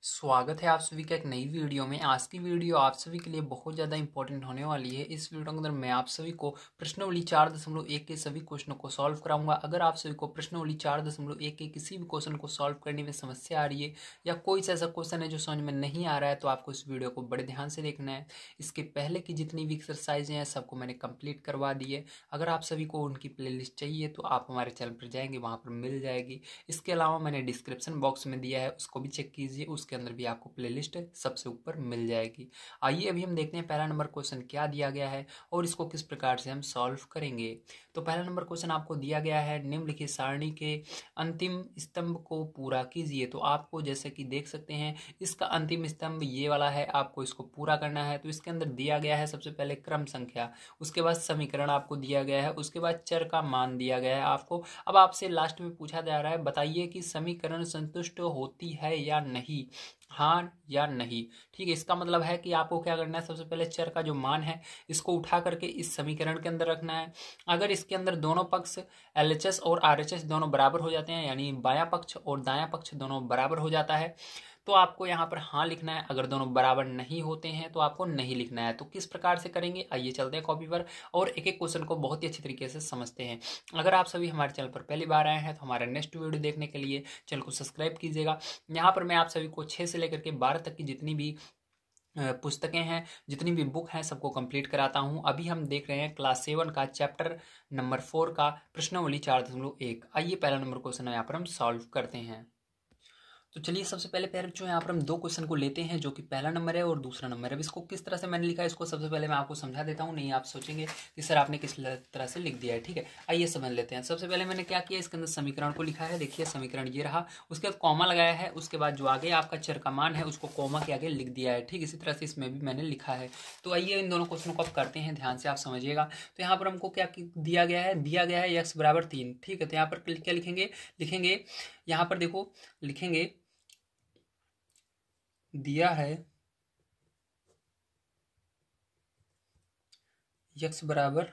स्वागत है आप सभी का एक नई वीडियो में। आज की वीडियो आप सभी के लिए बहुत ज़्यादा इंपॉर्टेंट होने वाली है। इस वीडियो के अंदर मैं आप सभी को प्रश्नावली 4.1 के सभी क्वेश्चनों को सॉल्व कराऊंगा। अगर आप सभी को प्रश्नावली 4.1 के किसी भी क्वेश्चन को सॉल्व करने में समस्या आ रही है या कोई ऐसा क्वेश्चन है जो समझ में नहीं आ रहा है तो आपको इस वीडियो को बड़े ध्यान से देखना है। इसके पहले की जितनी भी एक्सरसाइज हैं सबको मैंने कंप्लीट करवा दी है। अगर आप सभी को उनकी प्लेलिस्ट चाहिए तो आप हमारे चैनल पर जाएंगे, वहाँ पर मिल जाएगी। इसके अलावा मैंने डिस्क्रिप्शन बॉक्स में दिया है, उसको भी चेक कीजिए, उसके अंदर भी आपको प्लेलिस्ट सबसे ऊपर मिल जाएगी। आइए अभी हम देखते हैं पहला नंबर क्वेश्चन क्या दिया गया है और इसको किस प्रकार से हम सॉल्व करेंगे। तो पहला नंबर क्वेश्चन आपको दिया गया है, निम्नलिखित सारणी के अंतिम स्तंभ को पूरा कीजिए। तो आपको जैसे कि देख सकते हैं इसका अंतिम स्तंभ ये वाला है, आपको इसको पूरा करना है। तो इसके अंदर दिया गया है सबसे पहले क्रम संख्या, उसके बाद समीकरण आपको दिया गया है, उसके बाद चर का मान दिया गया है आपको। अब आपसे लास्ट में पूछा जा रहा है बताइए कि समीकरण संतुष्ट होती है या नहीं, हाँ या नहीं। ठीक है, इसका मतलब है कि आपको क्या करना है, सबसे पहले चर का जो मान है इसको उठा करके इस समीकरण के अंदर रखना है। अगर इसके अंदर दोनों पक्ष LHS और RHS दोनों बराबर हो जाते हैं, यानी बायां पक्ष और दायां पक्ष दोनों बराबर हो जाता है, तो आपको यहाँ पर हाँ लिखना है। अगर दोनों बराबर नहीं होते हैं तो आपको नहीं लिखना है। तो किस प्रकार से करेंगे, आइए चलते हैं कॉपी पर और एक एक क्वेश्चन को बहुत ही अच्छी तरीके से समझते हैं। अगर आप सभी हमारे चैनल पर पहली बार आए हैं तो हमारे नेक्स्ट वीडियो देखने के लिए चैनल को सब्सक्राइब कीजिएगा। यहाँ पर मैं आप सभी को 6 से लेकर के 12 तक की जितनी भी पुस्तकें हैं, जितनी भी बुक हैं, सबको कंप्लीट कराता हूं। अभी हम देख रहे हैं क्लास 7 का चैप्टर नंबर 4 का प्रश्नावली 4.1। आइए पहला नंबर क्वेश्चन यहाँ पर हम सॉल्व करते हैं। तो चलिए सबसे पहले पैर जो यहाँ पर हम दो क्वेश्चन को लेते हैं, जो कि पहला नंबर है और दूसरा नंबर है। अब इसको किस तरह से मैंने लिखा है इसको सबसे पहले मैं आपको समझा देता हूँ, नहीं आप सोचेंगे कि सर आपने किस तरह से लिख दिया है। ठीक है, आइए समझ लेते हैं। सबसे पहले मैंने क्या किया, इसके अंदर समीकरण को लिखा है। देखिए समीकरण ये रहा, उसके बाद कॉमा लगाया है, उसके बाद जो आगे आपका चर का मान है उसको कॉमा के आगे लिख दिया है। ठीक, इसी तरह से इसमें भी मैंने लिखा है। तो आइए इन दोनों क्वेश्चनों को आप करते हैं, ध्यान से आप समझिएगा। तो यहाँ पर हमको क्या दिया गया है, दिया गया है x बराबर 3। ठीक है, तो यहाँ पर क्या लिखेंगे, लिखेंगे यहाँ पर देखो, लिखेंगे दिया है x बराबर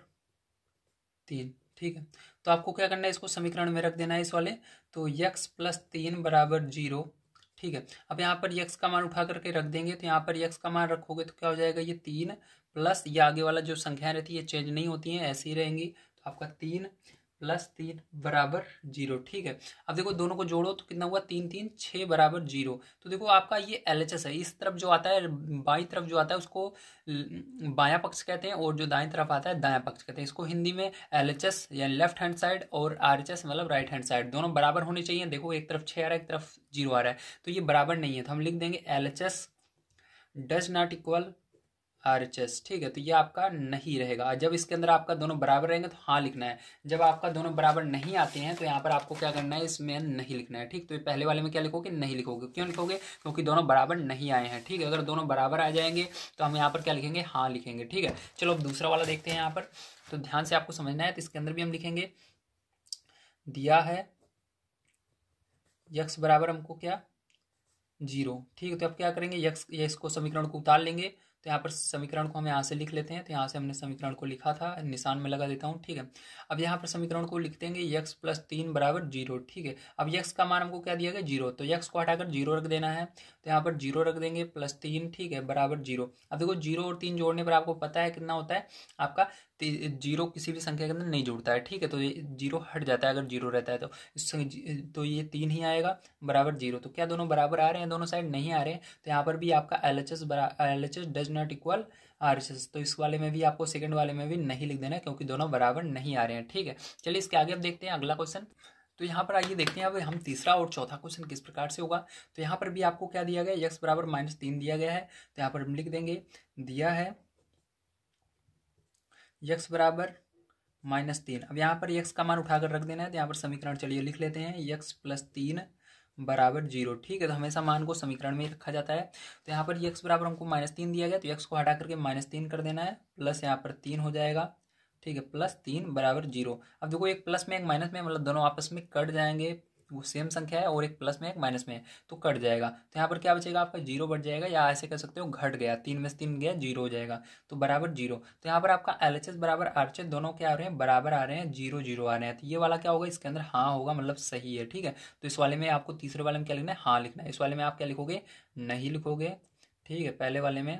3। ठीक है, तो आपको क्या करना है, इसको समीकरण में रख देना है इस वाले। तो x + 3 = 0। ठीक है, अब यहाँ पर x का मान उठा करके रख देंगे। तो यहाँ पर x का मान रखोगे तो क्या हो जाएगा, ये 3 प्लस ये आगे वाला जो संख्या रहती है चेंज नहीं होती है, ऐसी ही रहेंगी। तो आपका 3 + 3 = 0। ठीक है, अब देखो दोनों को जोड़ो तो कितना हुआ, 3 3 6 = 0। तो देखो आपका ये LHS है, इस तरफ जो आता है बाई तरफ जो आता है उसको बायां पक्ष कहते हैं और जो दाएं तरफ आता है दायां पक्ष कहते हैं। इसको हिंदी में LHS यानी लेफ्ट हैंड साइड और RHS मतलब राइट हैंड साइड, दोनों बराबर होने चाहिए। देखो एक तरफ 6 आ रहा है, एक तरफ 0 आ रहा है, तो ये बराबर नहीं है। तो हम लिख देंगे LHS does not equal RHS। ठीक है, तो ये आपका नहीं रहेगा। जब इसके अंदर आपका दोनों बराबर रहेंगे तो हाँ लिखना है। जब आपका दोनों बराबर नहीं आते हैं तो यहाँ पर आपको क्या करना है, इसमें नहीं लिखना है। ठीक, तो ये पहले वाले में क्या लिखोगे, नहीं लिखोगे। क्यों लिखोगे, क्योंकि दोनों बराबर नहीं आए हैं। ठीक है, अगर दोनों बराबर आ जाएंगे तो हम यहाँ पर क्या लिखेंगे, हाँ लिखेंगे। ठीक है, चलो अब दूसरा वाला देखते हैं यहाँ पर। तो ध्यान से आपको समझना है। तो इसके अंदर भी हम लिखेंगे दिया है x बराबर हमको क्या 0। ठीक है, तो अब क्या करेंगे, इसको समीकरण को उतार लेंगे। तो यहाँ पर समीकरण को हम यहाँ से लिख लेते हैं। तो यहाँ से हमने समीकरण को लिखा था, निशान में लगा देता हूँ। ठीक है, अब यहाँ पर समीकरण को लिख देंगे x + 3 = 0। ठीक है, अब x का मान हमको क्या दिया गया, 0, तो x को हटाकर 0 रख देना है। तो यहाँ पर 0 रख देंगे +3, ठीक है, बराबर 0। अब देखो 0 और 3 जोड़ने पर आपको पता है कितना होता है आपका, 0 किसी भी संख्या के अंदर नहीं जुड़ता है। ठीक है, तो ये 0 हट जाता है अगर 0 रहता है तो ये 3 ही आएगा बराबर 0। तो क्या दोनों बराबर आ रहे हैं, दोनों साइड नहीं आ रहे हैं। तो यहाँ पर भी आपका LHS does not equal RHS। तो इस वाले में भी आपको, सेकंड वाले में भी नहीं लिख देना है क्योंकि दोनों बराबर नहीं आ रहे हैं। ठीक है, चलिए इसके आगे अब देखते हैं अगला क्वेश्चन। तो यहाँ पर आइए देखते हैं अब हम तीसरा और चौथा क्वेश्चन किस प्रकार से होगा। तो यहाँ पर भी आपको क्या दिया गया, x बराबर -3 दिया गया है। तो यहाँ पर हम लिख देंगे दिया है x बराबर -3। अब यहाँ पर x का मान उठाकर रख देना है। तो यहाँ पर समीकरण चलिए लिख लेते हैं, x + 3 = 0। ठीक है, तो हमेशा मान को समीकरण में रखा जाता है। तो यहाँ पर x बराबर हमको -3 दिया गया, तो x को हटा करके -3 कर देना है, प्लस यहाँ पर 3 हो जाएगा। ठीक है, +3 = 0। अब देखो एक प्लस में एक माइनस में मतलब दोनों आपस में कट जाएंगे, वो सेम संख्या है और एक प्लस में एक माइनस में है तो कट जाएगा। तो यहाँ पर क्या बचेगा आपका, जीरो बच जाएगा, या ऐसे कह सकते हो घट गया, 3 में से 3 गया, जीरो हो जाएगा, तो बराबर जीरो। तो यहाँ पर आपका LHS बराबर RHS दोनों क्या आ रहे हैं, बराबर आ रहे हैं, जीरो जीरो आ रहे हैं। तो ये वाला क्या होगा, इसके अंदर हाँ होगा, मतलब सही है। ठीक है, तो इस वाले में आपको तीसरे वाले में क्या लिखना है, हाँ लिखना है। इस वाले में आप क्या लिखोगे, नहीं लिखोगे। ठीक है, पहले वाले में।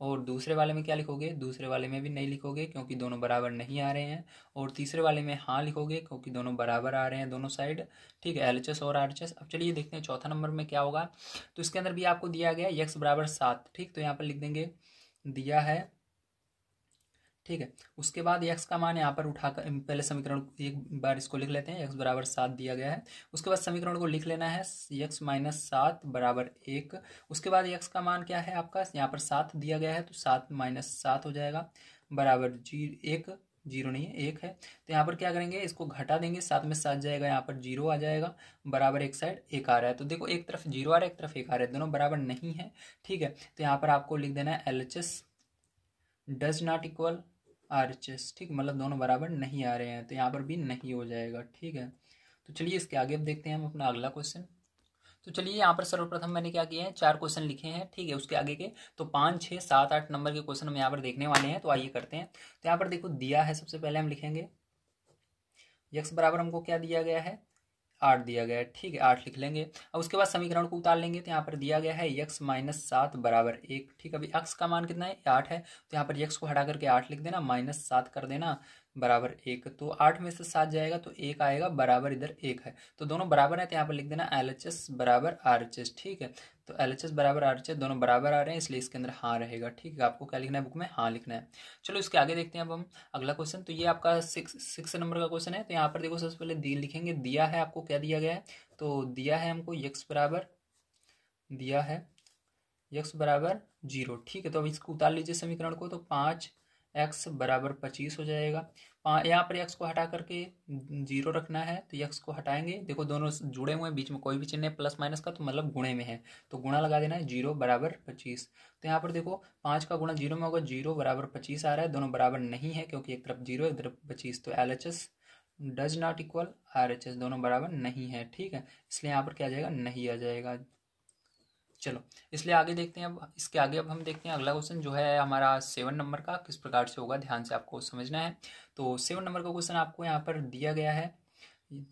और दूसरे वाले में क्या लिखोगे, दूसरे वाले में भी नहीं लिखोगे क्योंकि दोनों बराबर नहीं आ रहे हैं। और तीसरे वाले में हाँ लिखोगे क्योंकि दोनों बराबर आ रहे हैं दोनों साइड। ठीक है, LHS और RHS। अब चलिए देखते हैं चौथा नंबर में क्या होगा। तो इसके अंदर भी आपको दिया गया x बराबर 7। ठीक, तो यहाँ पर लिख देंगे दिया है। ठीक है, उसके बाद x का मान यहाँ पर उठाकर पहले समीकरण एक बार इसको लिख लेते हैं, x बराबर 7 दिया गया है। उसके बाद समीकरण को लिख लेना है, x माइनस 7 बराबर 1। उसके बाद x का मान क्या है आपका, यहाँ पर 7 दिया गया है तो 7 माइनस 7 हो जाएगा बराबर 1, जीरो नहीं है, 1 है। तो यहाँ पर क्या करेंगे, इसको घटा देंगे, 7 में 7 जाएगा, यहाँ पर जीरो आ जाएगा, बराबर एक साइड 1 आ रहा है। तो देखो एक तरफ जीरो आ रहा है, एक तरफ 1 आ रहा है, दोनों बराबर नहीं है। ठीक है, तो यहाँ पर आपको लिख देना है LHS does not equal RHS। ठीक, मतलब दोनों बराबर नहीं आ रहे हैं, तो यहाँ पर भी नहीं हो जाएगा। ठीक है, तो चलिए इसके आगे अब देखते हैं हम अपना अगला क्वेश्चन। तो चलिए यहाँ पर सर्वप्रथम मैंने क्या किया है, 4 क्वेश्चन लिखे हैं। ठीक है, उसके आगे के तो 5, 6, 7, 8 नंबर के क्वेश्चन हम यहाँ पर देखने वाले हैं। तो आइए करते हैं। तो यहाँ पर देखो दिया है, सबसे पहले हम लिखेंगे x बराबर हमको क्या दिया गया है, 8 दिया गया है। ठीक है, 8 लिख लेंगे। अब उसके बाद समीकरण को उतार लेंगे। तो यहाँ पर दिया गया है x माइनस 7 बराबर 1। ठीक है, अभी x का मान कितना है, 8 है, तो यहाँ पर x को हटा करके 8 लिख देना, माइनस 7 कर देना बराबर 1। तो 8 में से 7 जाएगा तो 1 आएगा, बराबर इधर 1 है, तो दोनों बराबर है। तो यहाँ पर लिख देना LHS बराबर RHS। ठीक है, तो LHS बराबर RHS दोनों बराबर आ रहे हैं, इसलिए इसके अंदर हाँ रहेगा। ठीक है, आपको क्या लिखना है बुक में, हाँ लिखना है। चलो इसके आगे देखते हैं अब हम अगला क्वेश्चन। तो ये आपका 6 नंबर का क्वेश्चन है। तो यहाँ पर देखो सबसे पहले लिखेंगे दिया है, आपको क्या दिया गया है, तो दिया है हमको x बराबर, दिया है x बराबर 0। ठीक है, तो अब इसको उतार लीजिए समीकरण को। तो 5x बराबर 25 हो जाएगा। यहाँ पर x को हटा करके 0 रखना है, तो x को हटाएंगे, देखो दोनों जुड़े हुए हैं, बीच में कोई भी चिन्ह है प्लस माइनस का, तो मतलब गुणे में है, तो गुणा लगा देना है, 0 बराबर 25। तो यहाँ पर देखो 5 का गुणा 0 में होगा, 0 बराबर 25 आ रहा है, दोनों बराबर नहीं है क्योंकि एक तरफ 0 एक तरफ 25। तो LHS does not equal RHS दोनों बराबर नहीं है। ठीक है, इसलिए यहाँ पर क्या आ जाएगा, नहीं आ जाएगा। चलो इसलिए आगे देखते हैं। अब इसके आगे अब हम देखते हैं अगला क्वेश्चन जो है हमारा 7 नंबर का, किस प्रकार से होगा ध्यान से आपको समझना है। तो 7 नंबर का क्वेश्चन आपको यहाँ पर दिया गया है।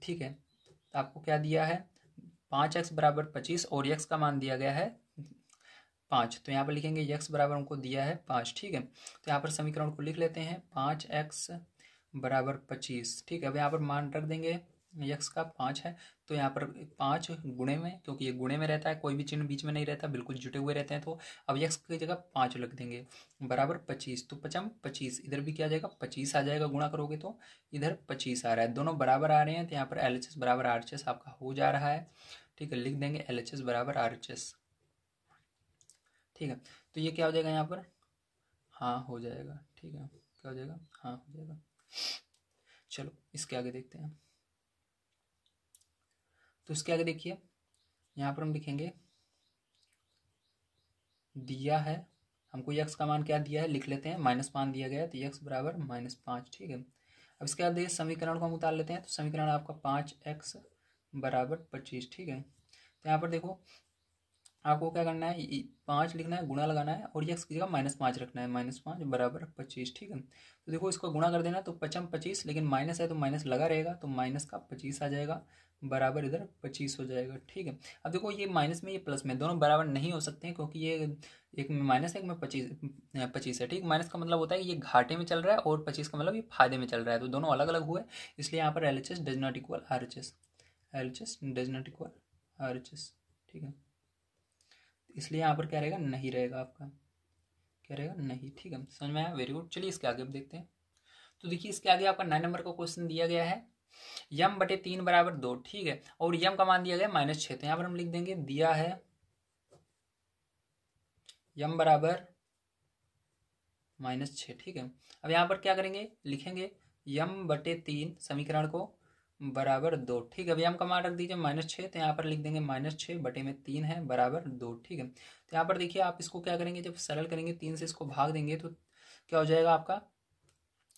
ठीक है, तो आपको क्या दिया है, 5x बराबर 25 और x का मान दिया गया है 5। तो यहाँ पर लिखेंगे x बराबर हमको दिया है 5। ठीक है, तो यहाँ पर समीकरण को लिख लेते हैं, 5x बराबर 25। ठीक है, अब यहाँ पर मान रख देंगे, x का 5 है, तो यहाँ पर 5 गुणे में, क्योंकि ये गुणे में रहता है, कोई भी चिन्ह बीच में नहीं रहता, बिल्कुल जुटे हुए रहते हैं। तो अब x की जगह 5 लिख देंगे बराबर 25। तो 5 25, इधर भी क्या आ जाएगा, 25 आ जाएगा, गुणा करोगे तो इधर 25 आ रहा है, दोनों बराबर आ रहे हैं। तो यहाँ पर LHS बराबर RHS आपका हो जा रहा है। ठीक है, लिख देंगे LHS बराबर RHS। ठीक है, तो ये क्या हो जाएगा यहाँ पर, हाँ हो जाएगा। ठीक है, क्या हो जाएगा, हाँ हो जाएगा। चलो इसके आगे देखते हैं। तो इसके आगे देखिए, यहाँ पर हम लिखेंगे दिया है हमको x का मान क्या दिया है, लिख लेते हैं, माइनस मान दिया गया है, तो x बराबर -5। ठीक है, अब इसके बाद समीकरण को हम उतार लेते हैं। तो समीकरण आपका 5x बराबर 25। ठीक है, तो यहाँ पर देखो आपको क्या करना है, 5 लिखना है, गुणा लगाना है, और x की जगह -5 रखना है, -5 बराबर 25। ठीक है, तो देखो इसको गुणा कर देना, तो 5 25, लेकिन माइनस है तो माइनस लगा रहेगा, तो माइनस का 25 आ जाएगा, बराबर इधर 25 हो जाएगा। ठीक है, अब देखो ये माइनस में ये प्लस में दोनों बराबर नहीं हो सकते हैं, क्योंकि ये एक में माइनस है, एक में 25 है। ठीक, माइनस का मतलब होता है कि ये घाटे में चल रहा है, और 25 का मतलब ये फायदे में चल रहा है, तो दोनों अलग अलग हुए, इसलिए यहाँ पर LHS does not equal RHS, LHS does not equal RHS। ठीक है, इसलिए यहाँ पर क्या रहेगा, नहीं रहेगा, आपका क्या रहेगा, नहीं। ठीक है, समझ में आया, वेरी गुड। चलिए इसके आगे अब देखते हैं। तो देखिए इसके आगे आपका 9 नंबर का क्वेश्चन दिया गया है, यम बटे 3 बराबर 2। ठीक है, और यम का मान दिया गया -6। तो यहाँ पर हम लिख देंगे दिया है यम बराबर -6। ठीक है, अब यहाँ पर क्या करेंगे, लिखेंगे यम बटे 3 समीकरण को बराबर 2। ठीक है, अब यम का मान रख दीजिए -6, तो यहाँ पर लिख देंगे -6 बटे में 3 है बराबर 2। ठीक है, तो यहाँ पर देखिए आप इसको क्या करेंगे, जब सरल करेंगे 3 से इसको भाग देंगे तो क्या हो जाएगा आपका,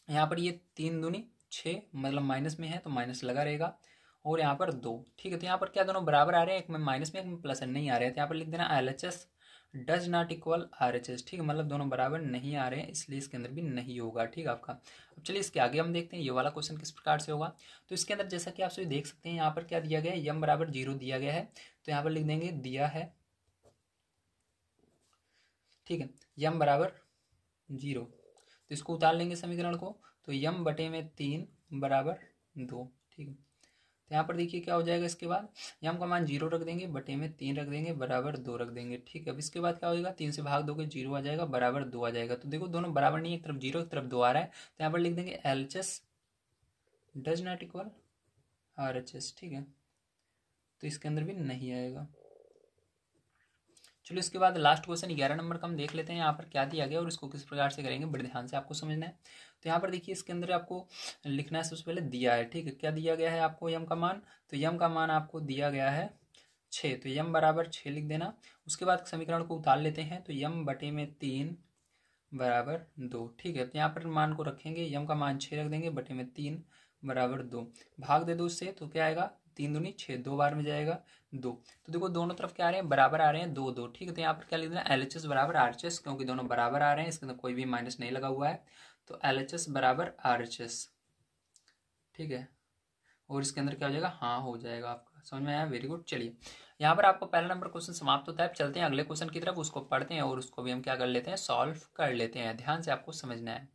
यहाँ पर ये 3 दूनी 6, मतलब माइनस में है तो माइनस लगा रहेगा, और यहाँ पर 2। ठीक है, तो यहाँ पर क्या दोनों बराबर आ रहे हैं, एक में माइनस में एक में प्लस है, नहीं आ रहे हैं, तो यहाँ पर लिख देना LHS does not equal RHS। ठीक है, मतलब दोनों बराबर नहीं आ रहे हैं, इसलिए इसके अंदर भी नहीं होगा। ठीक है आपका। अब चलिए इसके आगे हम देखते हैं ये वाला क्वेश्चन किस प्रकार से होगा। तो इसके अंदर जैसा कि आप सभी देख सकते हैं यहाँ पर क्या दिया गया है, m बराबर 0 दिया गया है, तो यहाँ पर लिख देंगे दिया है। ठीक है, m बराबर 0, तो इसको उतार लेंगे समीकरण को, तो m बटे में 3 बराबर 2। ठीक है, तो यहाँ पर देखिए क्या हो जाएगा, इसके बाद m का मान 0 रख देंगे, बटे में 3 रख देंगे, बराबर 2 रख देंगे। ठीक है, अब इसके बाद क्या होगा, 3 से भाग दोगे 0 आ जाएगा, बराबर 2 आ जाएगा। तो देखो दोनों बराबर नहीं है, एक तरफ 0 एक तरफ 2 आ रहा है, तो यहाँ पर लिख देंगे LHS does not equal RHS। ठीक है, तो इसके अंदर भी नहीं आएगा। चलो इसके बाद लास्ट क्वेश्चन 11 नंबर का हम देख लेते हैं, यहाँ पर क्या दिया गया और इसको किस प्रकार से करेंगे, बड़े ध्यान से आपको समझना है। तो यहाँ पर देखिए इसके अंदर आपको लिखना है, सबसे पहले दिया है। ठीक है, क्या दिया गया है आपको, m का मान, तो m का मान आपको दिया गया है 6, तो m बराबर 6 लिख देना। उसके बाद समीकरण को उतार लेते हैं, तो m बटे में 3 बराबर 2। ठीक है, तो यहाँ पर मान को रखेंगे, m का मान 6 रख देंगे, बटे में 3 बराबर 2, भाग दे दो उससे, तो क्या आएगा, 3 दूनी 6, 2 बार में जाएगा 2। तो देखो दोनों तरफ क्या आ रहे हैं, बराबर आ रहे हैं, 2 2। ठीक है, तो यहाँ पर क्या लिख देना, LHS बराबर RHS, क्योंकि दोनों बराबर आ रहे हैं, इसके अंदर कोई भी माइनस नहीं लगा हुआ है, तो LHS बराबर RHS। ठीक है, और इसके अंदर क्या हो जाएगा, हाँ हो जाएगा। आपका समझ में आया, वेरी गुड। चलिए यहाँ पर आपको पहला नंबर क्वेश्चन समाप्त होता है। चलते हैं अगले क्वेश्चन की तरफ, उसको पढ़ते हैं और उसको भी हम क्या कर लेते हैं, सॉल्व कर लेते हैं। ध्यान से आपको समझना है।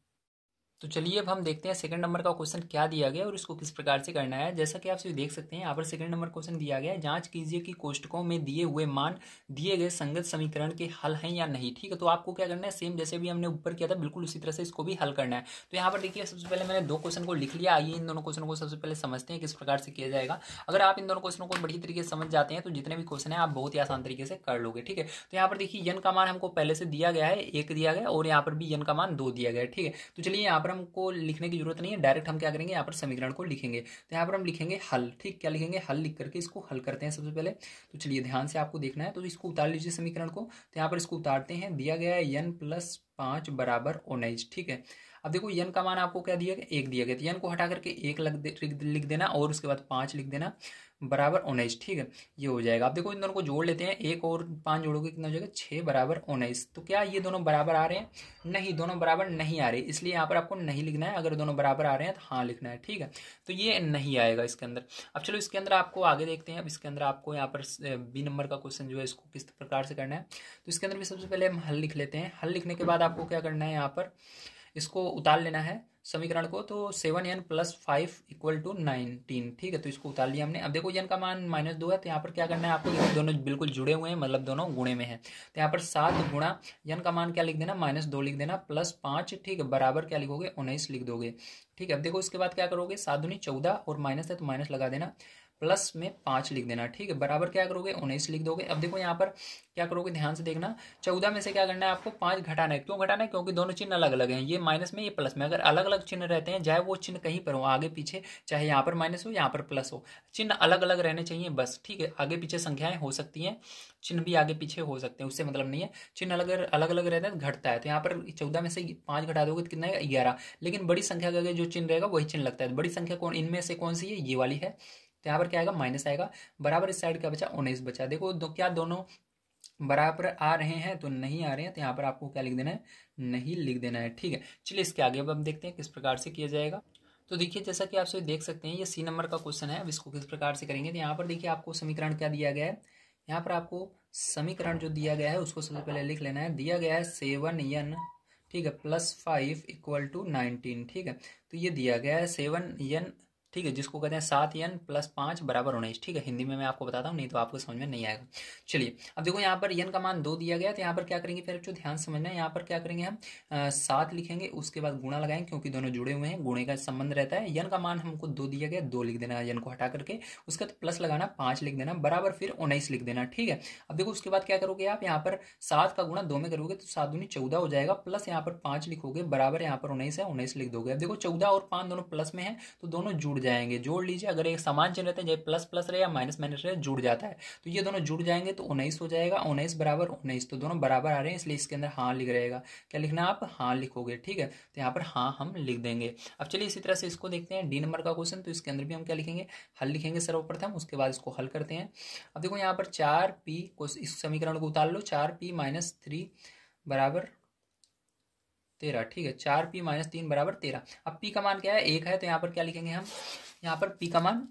तो चलिए अब हम देखते हैं सेकंड नंबर का क्वेश्चन क्या दिया गया और इसको किस प्रकार से करना है। जैसा कि आप सभी देख सकते हैं यहाँ पर सेकंड नंबर क्वेश्चन दिया गया है, जांच कीजिए कि कोष्टकों में दिए हुए मान दिए गए संगत समीकरण के हल हैं या नहीं। ठीक है, तो आपको क्या करना है, सेम जैसे भी हमने ऊपर किया था बिल्कुल उसी तरह से इसको भी हल करना है। तो यहाँ पर देखिए सबसे पहले मैंने 2 क्वेश्चन को लिख लिया। आइए इन दोनों क्वेश्चन को सबसे पहले समझते हैं किस प्रकार से किया जाएगा। अगर आप इन दोनों क्वेश्चनों को बढ़िया तरीके से समझ जाते हैं तो जितने भी क्वेश्चन है आप बहुत ही आसान तरीके से कर लोगे। ठीक है, तो यहाँ पर देखिए n का मान हमको पहले से दिया गया है, 1 दिया गया, और यहाँ पर भी n का मान 2 दिया गया है। ठीक है, तो चलिए यहाँ पर हमको लिखने की जरूरत नहीं है, डायरेक्ट हम क्या करेंगे, यहाँ पर समीकरण को लिखेंगे। तो यहाँ पर हम लिखेंगे हल। ठीक, क्या लिखेंगे, हल लिख करके इसको हल करते हैं सबसे पहले। तो चलिए ध्यान से आपको देखना है, तो इसको उतार लीजिए समीकरण को। तो यहाँ पर इसको उतारते हैं, दिया गया है n + 5 बराबर 19। ठीक है, अब देखो n का मान आपको क्या दिया गया, 1 दिया गया, तो n को हटा करके 1 लिख देना और उसके बाद 5 लिख देना, बराबर 19। ठीक है, ये हो जाएगा। अब देखो इन दोनों को जोड़ लेते हैं, 1 और 5 जोड़ोगे कितना हो जाएगा, 6 बराबर 19। तो क्या ये दोनों बराबर आ रहे हैं, नहीं, दोनों बराबर नहीं आ रहे, इसलिए यहाँ पर आपको नहीं लिखना है। अगर दोनों बराबर आ रहे हैं तो हाँ लिखना है। ठीक है, तो ये नहीं आएगा इसके अंदर। अब चलो इसके अंदर आपको आगे देखते हैं। अब इसके अंदर आपको यहाँ पर बी नंबर का क्वेश्चन जो है इसको किस प्रकार से करना है। तो इसके अंदर भी सबसे पहले हम हल लिख लेते हैं। हल लिखने के बाद आपको क्या करना है, यहाँ पर इसको उतार लेना है समीकरण को। तो 7n + 5 = 19। ठीक है, तो इसको उतार लिया हमने। अब देखो n का मान -2 है, तो यहाँ पर क्या करना है आपको, देखो दोनों बिल्कुल जुड़े हुए हैं, मतलब दोनों गुणे में है। तो यहाँ पर 7 गुणा n का मान क्या लिख देना, -2 लिख देना, +5। ठीक है, बराबर क्या लिखोगे, 19 लिख दोगे। ठीक है, अब देखो इसके बाद क्या करोगे, 7 दूनी 14 और माइनस है तो माइनस लगा देना, प्लस में 5 लिख देना। ठीक है, बराबर क्या करोगे, 19 लिख दोगे। अब देखो यहाँ पर क्या करोगे, ध्यान से देखना, 14 में से क्या करना है आपको, 5 घटाना है। क्यों घटाना है, क्योंकि दोनों चिन्ह अलग अलग हैं, ये माइनस में ये प्लस में। अगर अलग अलग चिन्ह रहते हैं, चाहे वो चिन्ह कहीं पर हो, आगे पीछे, चाहे यहाँ पर माइनस हो यहाँ पर प्लस हो, चिन्ह अलग अलग रहने चाहिए बस। ठीक है, आगे पीछे संख्याएं हो सकती हैं, चिन्ह भी आगे पीछे हो सकते हैं, उससे मतलब नहीं है। चिन्ह अलग अलग रहता है तो घटता है। तो यहाँ पर 14 में से 5 घटा दोगे तो कितना है, 11। लेकिन बड़ी संख्या का जो चिन्ह रहेगा वही चिन्ह लगता है। बड़ी संख्या कौन, इनमें से कौन सी है, ये वाली है। तो यहाँ पर क्या आएगा, माइनस आएगा, बराबर इस साइड क्या बचा, 19 बचा। देखो क्या दोनों बराबर आ रहे हैं, तो नहीं आ रहे हैं, तो यहाँ पर आपको क्या लिख देना है, नहीं लिख देना है। ठीक है, चलिए इसके आगे अब हम देखते हैं किस प्रकार से किया जाएगा। तो देखिए जैसा कि आप सभी देख सकते हैं ये सी नंबर का क्वेश्चन है। अब इसको किस प्रकार से करेंगे, तो यहाँ पर देखिए आपको समीकरण क्या दिया गया है, यहाँ पर आपको समीकरण जो दिया गया है उसको सबसे पहले लिख लेना है। दिया गया है 7n, ठीक है, +5 = 19। ठीक है, तो ये दिया गया है 7n, ठीक है, जिसको कहते हैं 7n + 5 बराबर 19। ठीक है, हिंदी में मैं आपको बताता हूँ, नहीं तो आपको समझ में नहीं आएगा। चलिए अब देखो यहाँ पर n का मान 2 दिया गया, तो यहाँ पर क्या करेंगे, फिर जो ध्यान समझना है, यहाँ पर क्या करेंगे हम 7 लिखेंगे, उसके बाद गुणा लगाएंगे, क्योंकि दोनों जुड़े हुए हैं, गुणे का संबंध रहता है। n का मान हमको 2 दिया गया, 2 लिख देना, n को हटा करके उसका तो प्लस लगाना, 5 लिख देना, बराबर फिर 19 लिख देना। ठीक है, अब देखो उसके बाद क्या करोगे आप, यहाँ पर 7 का गुणा 2 में करोगे तो 7 दूनी 14 हो जाएगा, प्लस यहाँ पर 5 लिखोगे, बराबर यहाँ पर 19 है, 19 लिख दोगे। अब देखो 14 और 5 दोनों प्लस में है तो दोनों जुड़ जाएंगे, जोड़ लीजिए। अगर एक समान चिन्ह रहते हैं, चाहे प्लस प्लस रहे या माइनस माइनस रहे, जुड़ जाता है। तो ये दोनों जुड़ जाएंगे तो 19 हो जाएगा, 19 बराबर 19, तो दोनों बराबर आ रहे हैं, इसलिए इसके अंदर हाँ लिख रहेगा। क्या लिखना है आप? हाँ लिखोगे, ठीक है। तो यहाँ पर हाँ हम लिख देंगे। अब चलिए इसी तरह से इसको देखते हैं, डी नंबर का क्वेश्चन। तो इसके अंदर भी हम क्या लिखेंगे? हल लिखेंगे सर्वप्रथम, उसके बाद इसको हल करते हैं। अब देखो यहाँ पर 4p को, इस समीकरण को उतार लो, 4p माइनस 3 बराबर 13, ठीक है। 4p माइनस 3 बराबर 13। अब p का मान क्या है? 1 है, तो यहाँ पर क्या लिखेंगे हम? यहाँ पर p का मान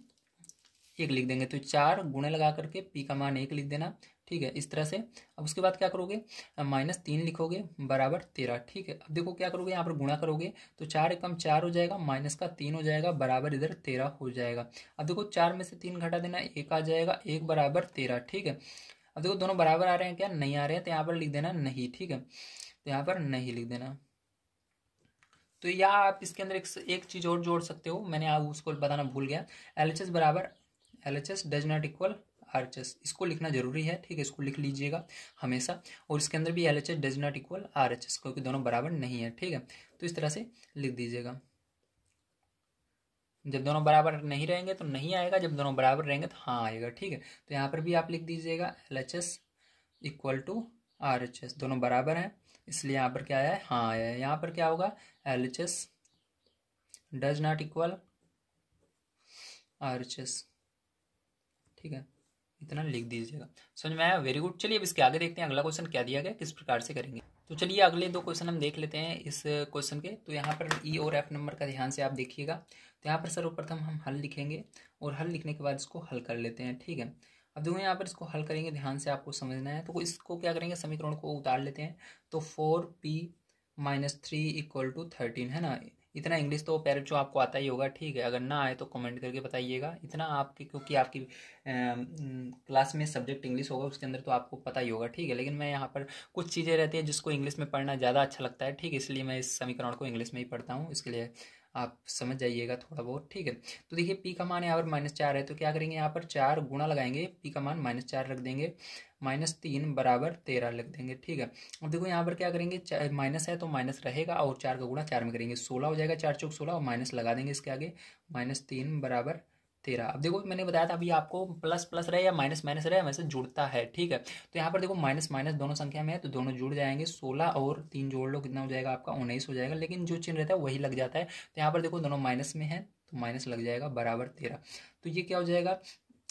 1 लिख देंगे। तो 4 गुणे लगा करके p का मान 1 लिख देना, ठीक है, इस तरह से। अब उसके बाद क्या करोगे? माइनस 3 लिखोगे बराबर 13, ठीक है। अब देखो क्या करोगे, यहाँ पर गुणा करोगे तो 4 एकम 4 हो जाएगा, माइनस का 3 हो जाएगा, बराबर इधर 13 हो जाएगा। अब देखो 4 में से 3 घटा देना, 1 आ जाएगा, 1 बराबर 13, ठीक है। अब देखो दोनों बराबर आ रहे हैं क्या? नहीं आ रहे हैं, तो यहाँ पर लिख देना नहीं, ठीक है। तो यहाँ पर नहीं लिख देना। तो या आप इसके अंदर एक चीज और जोड़ सकते हो, मैंने आप उसको बताना भूल गया। LHS बराबर LHS does not equal RHS, इसको लिखना जरूरी है, ठीक है, इसको लिख लीजिएगा हमेशा। और इसके अंदर भी LHS does not equal RHS, क्योंकि दोनों बराबर नहीं है, ठीक है। तो इस तरह से लिख दीजिएगा। जब दोनों बराबर नहीं रहेंगे तो नहीं आएगा, जब दोनों बराबर रहेंगे तो हाँ आएगा, ठीक है। तो यहाँ पर भी आप लिख दीजिएगा LHS इक्वल टू RHS, दोनों बराबर हैं, इसलिए यहाँ पर क्या आया है? हाँ आया है। यहाँ पर क्या होगा? LHS does not equal RHS, ठीक है, इतना लिख दीजिएगा। समझ में आया? Very good. चलिए अब इसके आगे देखते हैं अगला क्वेश्चन क्या दिया गया, किस प्रकार से करेंगे। तो चलिए अगले 2 क्वेश्चन हम देख लेते हैं इस क्वेश्चन के। तो यहाँ पर ई और एफ नंबर का ध्यान से आप देखिएगा। तो यहाँ पर सर्वप्रथम हम हल लिखेंगे, और हल लिखने के बाद इसको हल कर लेते हैं, ठीक है। अब देखो यहाँ पर इसको हल करेंगे, ध्यान से आपको समझना है। तो इसको क्या करेंगे, समीकरण को उतार लेते हैं। तो 4p माइनस 3 इक्वल टू 13, है ना। इतना इंग्लिश तो पैर जो आपको आता ही होगा, ठीक है। अगर ना आए तो कमेंट करके बताइएगा। इतना आपकी, क्योंकि आपकी क्लास में सब्जेक्ट इंग्लिश होगा, उसके अंदर तो आपको पता ही होगा, ठीक है। लेकिन मैं यहाँ पर कुछ चीज़ें रहती है जिसको इंग्लिश में पढ़ना ज़्यादा अच्छा लगता है, ठीक है, इसलिए मैं इस समीकरण को इंग्लिश में ही पढ़ता हूँ, इसके लिए आप समझ जाइएगा थोड़ा बहुत, ठीक है। तो देखिए पी का मान यहाँ पर -4 है, तो क्या करेंगे, यहाँ पर 4 गुणा लगाएंगे, पी का मान -4 रख देंगे, -3 बराबर 13 लिख देंगे, ठीक है। अब देखो यहाँ पर क्या करेंगे, माइनस है तो माइनस रहेगा, और 4 का गुणा 4 में करेंगे, 16 हो जाएगा, 4 चौक 16, और माइनस लगा देंगे इसके आगे, -3 बराबर 13। अब देखो मैंने बताया था अभी आपको, प्लस प्लस रहे या माइनस माइनस रहे, वैसे जुड़ता है, ठीक है। तो यहाँ पर देखो माइनस माइनस दोनों संख्या में है, तो दोनों जुड़ जाएंगे, 16 और 3 जोड़ लो, कितना हो जाएगा आपका? 19 हो जाएगा। लेकिन जो चिन्ह रहता है वही लग जाता है, तो यहाँ पर देखो दोनों माइनस में है, तो माइनस लग जाएगा, बराबर 13। तो ये क्या हो जाएगा?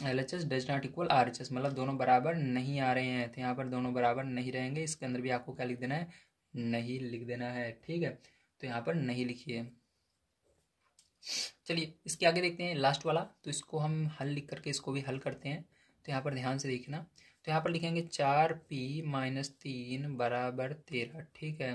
LHS does not equal RHS, मतलब दोनों बराबर नहीं आ रहे हैं, तो यहाँ पर दोनों बराबर नहीं रहेंगे। इसके अंदर भी आपको क्या लिख देना है? नहीं लिख देना है, ठीक है। तो यहाँ पर नहीं लिखिए। चलिए इसके आगे देखते हैं लास्ट वाला। तो इसको हम हल लिख करके इसको भी हल करते हैं। तो यहाँ पर ध्यान से देखना। तो यहाँ पर लिखेंगे 4p माइनस 3 बराबर 13, ठीक है।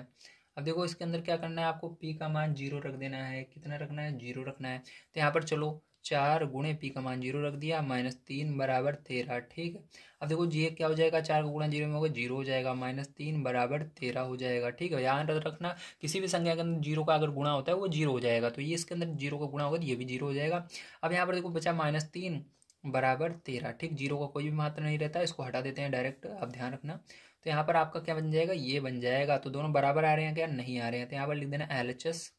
अब देखो इसके अंदर क्या करना है आपको, p का मान 0 रख देना है। कितना रखना है? 0 रखना है। तो यहाँ पर चलो 4 गुणे p का मान 0 रख दिया, -3 बराबर 13, ठीक है। अब देखो जी क्या हो जाएगा, 4 का गुणा 0 में होगा, 0 हो जाएगा, -3 बराबर 13 हो जाएगा, ठीक है। यहाँ रखना किसी भी संख्या के अंदर 0 का अगर गुणा होता है वो 0 हो जाएगा, तो ये इसके अंदर 0 का गुणा होगा तो ये भी 0 हो जाएगा। अब यहाँ पर देखो बचा -3 बराबर 13, ठीक। 0 का कोई भी मात्रा नहीं रहता, इसको हटा देते हैं डायरेक्ट, आप ध्यान रखना। तो यहाँ पर आपका क्या बन जाएगा? ये बन जाएगा। तो दोनों बराबर आ रहे हैं क्या? नहीं आ रहे हैं, तो यहाँ पर लिख देना LHS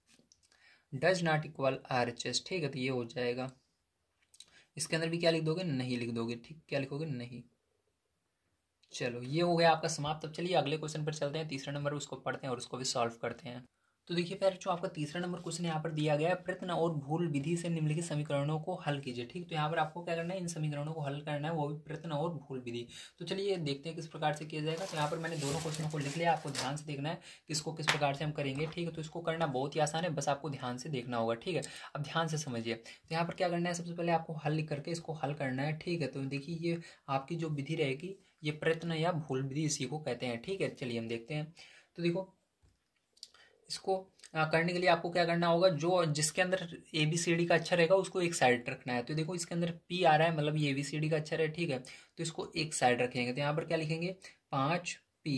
does not equal RHS, ठीक है। तो ये हो जाएगा। इसके अंदर भी क्या लिख दोगे? नहीं लिख दोगे, ठीक। क्या लिखोगे? नहीं। चलो ये हो गया आपका समाप्त। अब चलिए अगले क्वेश्चन पर चलते हैं, तीसरा नंबर, उसको पढ़ते हैं और उसको भी सॉल्व करते हैं। तो देखिए फिर जो आपका तीसरा नंबर क्वेश्चन यहाँ पर दिया गया है, प्रश्न और भूल विधि से निम्नलिखित समीकरणों को हल कीजिए, ठीक। तो यहाँ पर आपको क्या करना है, इन समीकरणों को हल करना है, वो भी प्रश्न और भूल विधि। तो चलिए देखते हैं किस प्रकार से किया जाएगा। तो यहाँ पर मैंने दोनों क्वेश्चनों को लिख लिया, आपको ध्यान से देखना है कि इसको किस प्रकार से हम करेंगे, ठीक है। तो इसको करना बहुत ही आसान है, बस आपको ध्यान से देखना होगा, ठीक है। अब ध्यान से समझिए। तो यहाँ पर क्या करना है, सबसे पहले आपको हल लिख करके इसको हल करना है, ठीक है। तो देखिए ये आपकी जो विधि रहेगी, ये प्रयत्न या भूल विधि इसी को कहते हैं, ठीक है। चलिए हम देखते हैं। तो देखो इसको करने के लिए आपको क्या करना होगा, जो जिसके अंदर ABCD का अक्षर रहेगा उसको एक साइड रखना है। तो देखो इसके अंदर P आ रहा है, मतलब ये ABCD का अक्षर है, ठीक है। तो इसको एक साइड रखेंगे। तो यहाँ पर क्या लिखेंगे? 5p,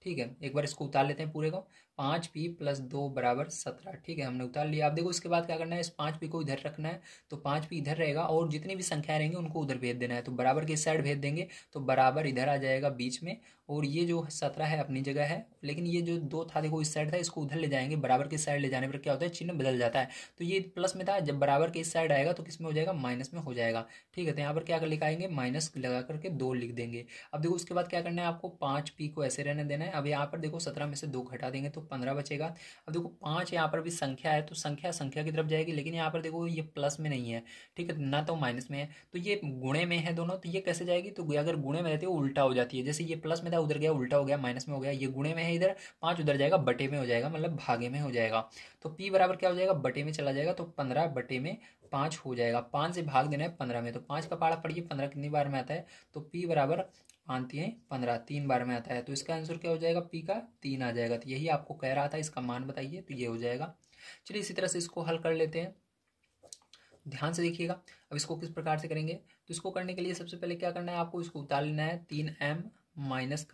ठीक है। एक बार इसको उतार लेते हैं पूरे को। 5p + 2 = 17। ठीक है, हमने उतार लिया। अब देखो उसके बाद क्या करना है, इस 5p को इधर रखना है, तो 5p इधर रहेगा और जितनी भी संख्या रहेंगी उनको उधर भेज देना है। तो बराबर के इस साइड भेज देंगे तो बराबर इधर आ जाएगा बीच में, और ये जो 17 है अपनी जगह है, लेकिन ये जो 2 था देखो इस साइड था, इसको उधर ले जाएंगे। बराबर के इस साइड ले जाने पर क्या होता है, चिन्ह बदल जाता है। तो ये प्लस में था, जब बराबर के इस साइड आएगा तो किस में हो जाएगा, माइनस में हो जाएगा। ठीक है, तो यहाँ पर क्या लिखाएंगे, माइनस लगा करके 2 लिख देंगे। अब देखो उसके बाद क्या करना है, आपको 5p को ऐसे रहने देना है। अब यहाँ पर देखो 17 में से 2 घटा देंगे तो 15 बचेगा। अब देखो 5 यहाँ पर भी संख्या है, तो संख्या संख्या की तरफ जाएगी, लेकिन यहाँ पर देखो ये प्लस में नहीं है, ठीक है, ना तो माइनस में है, तो ये गुणे में है दोनों। तो ये कैसे जाएगी, तो अगर गुणे में रहती है वो उल्टा हो जाती है। जैसे ये प्लस में था उधर गया उल्टा हो गया, माइनस में हो गया। ये गुणे में है इधर, 5 उधर जाएगा बटे में हो जाएगा, मतलब भागे में हो जाएगा। तो p बराबर क्या हो जाएगा, बटे में चला जाएगा, तो 15 बटे में 5 हो जाएगा। 5 से भाग देना है 15 में, तो 5 का पारा पढ़िए 15 कितनी बार में आता है, तो p बराबर 5×3 = 15, 3 बार में आता है। तो इसका आंसर क्या हो जाएगा, p का 3 आ जाएगा। तो यही आपको कह रहा था, इसका मान बताइए, तो ये हो जाएगा। चलिए इसी तरह से इसको हल कर लेते हैं, ध्यान से देखिएगा। अब इसको किस प्रकार से करेंगे, तो इसको करने के लिए सबसे पहले क्या करना है, आपको इसको उतार लेना है। 3m - 14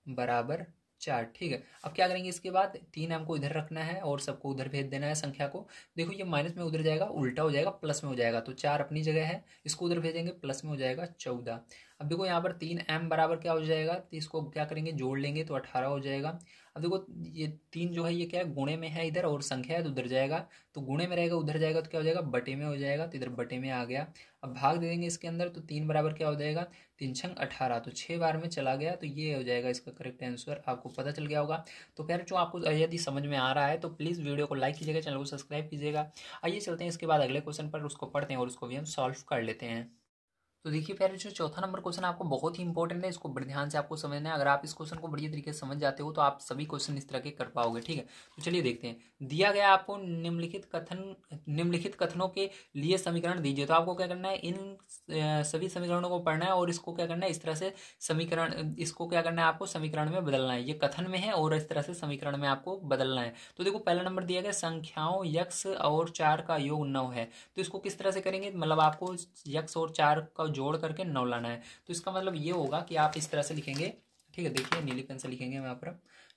= 4। ठीक है, अब क्या करेंगे, इसके बाद 3m को इधर रखना है और सबको उधर भेज देना है संख्या को। देखो ये माइनस में उधर जाएगा, उल्टा हो जाएगा, प्लस में हो जाएगा। तो 4 अपनी जगह है, इसको उधर भेजेंगे, प्लस में हो जाएगा 14। अब देखो यहाँ पर 3m बराबर क्या हो जाएगा, तो इसको क्या करेंगे, जोड़ लेंगे तो 18 हो जाएगा। अब देखो ये 3 जो है ये क्या है, गुणे में है इधर, और संख्या है तो उधर जाएगा, तो गुणे में रहेगा उधर जाएगा तो क्या हो जाएगा, बटे में हो जाएगा, तो इधर बटे में आ गया। अब भाग दे देंगे इसके अंदर, तो 3 बराबर क्या हो जाएगा, 3×6 = 18, तो 6 बार में चला गया। तो ये हो जाएगा इसका करेक्ट आंसर, आपको पता चल गया होगा। तो प्यारे जो आपको यदि समझ में आ रहा है तो प्लीज़ वीडियो को लाइक कीजिएगा, चैनल को सब्सक्राइब कीजिएगा। आइए चलते हैं इसके बाद अगले क्वेश्चन पर, उसको पढ़ते हैं और उसको भी हम सॉल्व कर लेते हैं। तो देखिए प्यारे जो चौथा नंबर क्वेश्चन आपको बहुत ही इंपॉर्टेंट है, इसको बड़े ध्यान से आपको समझना है। अगर आप इस क्वेश्चन को बढ़िया तरीके से समझ जाते हो तो आप सभी क्वेश्चन इस तरह के कर पाओगे। ठीक है, तो चलिए देखते हैं। दिया गया आपको निम्नलिखित कथनों के लिए समीकरण दीजिए। तो आपको क्या करना है, इन सभी समीकरणों को पढ़ना है और इसको क्या करना है, इस तरह से समीकरण, इसको क्या करना है, आपको समीकरण में बदलना है। ये कथन में है और इस तरह से समीकरण में आपको बदलना है। तो देखो पहला नंबर दिया गया, संख्याओं x और 4 का योग 9 है। तो इसको किस तरह से करेंगे, मतलब आपको x और 4 का जोड़ करके 9 लाना है। तो इसका मतलब ये होगा कि आप इस तरह से लिखेंगे। ठीक है, देखिए नीली पेन से लिखेंगे यहाँ पर।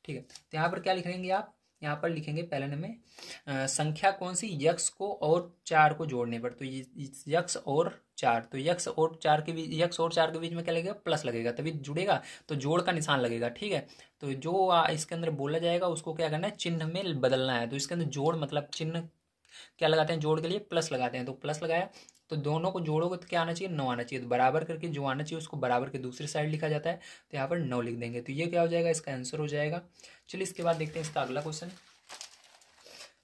ठीक है, तो यहाँ पर क्या लिखेंगे आप, यहाँ पर लिखेंगे पहले नंबर संख्या कौन सी, x को और 4 को जोड़ने पर। तो ये x और 4, तो x और 4 के बीच, x और 4 के बीच में क्या लगेगा, प्लस लगेगा, तभी जुड़ेगा, तो जोड़ का निशान लगेगा। ठीक है, तो जो इसके अंदर बोला जाएगा उसको क्या करना है, चिन्ह में बदलना है। तो इसके अंदर जोड़ मतलब चिन्ह क्या लगाते हैं, जोड़ के लिए प्लस लगाते हैं, तो प्लस लगाया, तो दोनों को जोड़ोगे तो क्या आना चाहिए, 9 आना चाहिए। तो बराबर करके जो आना चाहिए उसको बराबर के दूसरी साइड लिखा जाता है, तो यहाँ पर 9 लिख देंगे। तो ये क्या हो जाएगा, इसका आंसर हो जाएगा। चलिए इसके बाद देखते हैं इसका अगला क्वेश्चन।